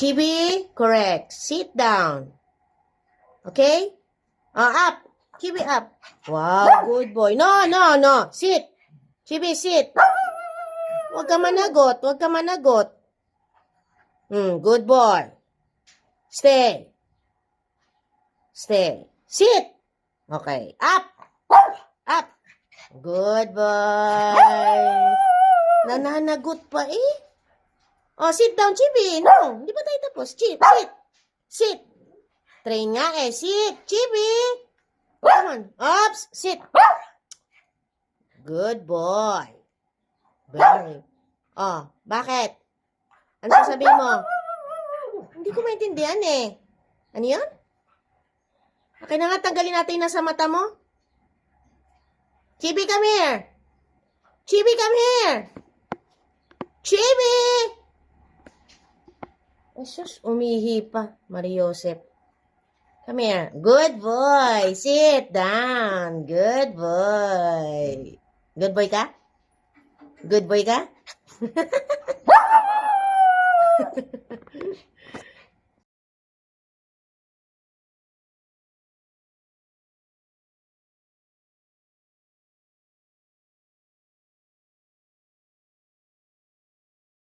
Chibi, correct. Sit down. Okay? Up. Chibi, up. Wow, good boy. No. Sit. Chibi, sit. Huwag ka managot. Good boy. Stay. Sit. Okay. Up. Good boy. Nananagot pa eh. Oh, sit down, Chibi. No, hindi pa tayo tapos. Sit. Train nga eh. Sit, Chibi. Come on. Ups, sit. Good boy. Very. Oh, bakit? Ano sasabihin mo? Hindi ko maintindihan eh. Ano yun? Okay na nga, tanggalin natin na sa mata mo. Chibi, come here. Chibi, come here. Chibi! Sus, umihi pa. Mariosep. Come here. Good boy. Sit down. Good boy. Good boy ka? Good boy ka?